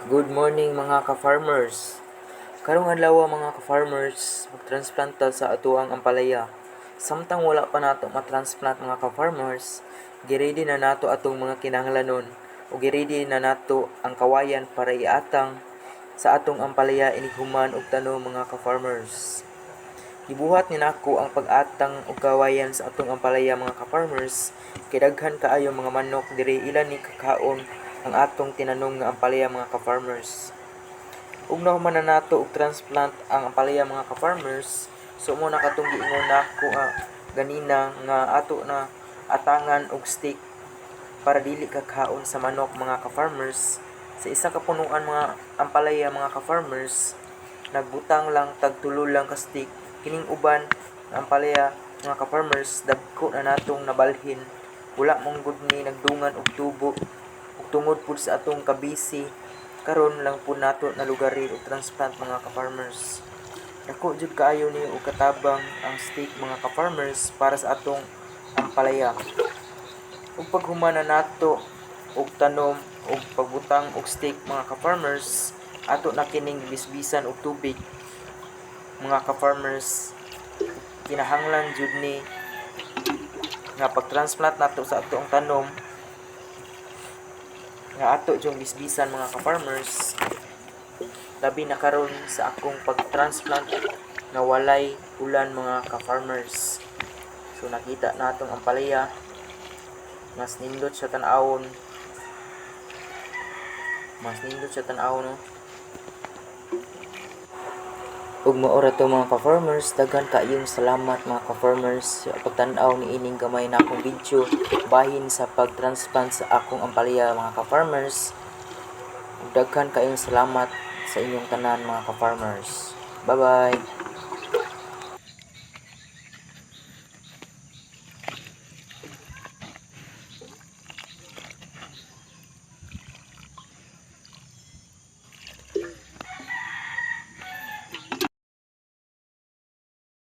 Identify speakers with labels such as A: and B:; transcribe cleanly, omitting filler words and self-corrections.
A: Good morning mga ka-farmers. Karong adlaw mga ka-farmers, magtransplant ta sa atuang ampalaya. Samtang wala pa nato matransplant mga ka-farmers, giready na nato atong mga kinahanglanon o giready na nato ang kawayan para iatang sa atong ampalaya inighuman og tanom mga ka-farmers. Gibuhat ni nako ang pag-atang og kawayan sa atong ampalaya mga ka-farmers kay daghan kaayo mga manok diri ilan ni kakaon ang atong tinanom nga ampalaya mga ka-farmers. Ug nahuman na nato og transplant ang ampalaya mga ka-farmers, so mo nakatong giingon nako ganina nga ato na atangan og stick para dili kakaon sa manok mga ka-farmers. Sa isa ka punuan mga ampalaya mga ka-farmers, nagbutang lang tag tulo lang ka stick. Kining uban nga ampalaya mga ka-farmers, dagko na natong nabalhin. Wala mong gud ni nagdungan og tubo ug tungod pud sa atong kabisi karon lang po nato nalugarin og transplant mga ka-farmers. Dako jud kaayo ni og katabang ang stick mga ka-farmers para sa atong ampalaya. Ug paghuman na nato og tanom og pagbutang og stick mga ka-farmers, ato na kining bisbisan og tubig mga ka-farmers. Kinahanglan jud ni nga pag-transplant nato sa atong tanom nga ato yung bisbisan mga ka-farmers, labi na karon sa akong pag-transplant na walay ulan mga ka-farmers. So nakita natong ampalaya, mas nindot sa tan-awon, no. Ug maora to mga ka-farmers, daghan kaayong salamat mga ka-farmers sa pagtan-aw ni ining gamay na akong video bahin sa pag-transplant sa akong ampalaya mga ka-farmers. Ug daghan kaayong salamat sa inyong tanan mga ka-farmers. Bye bye.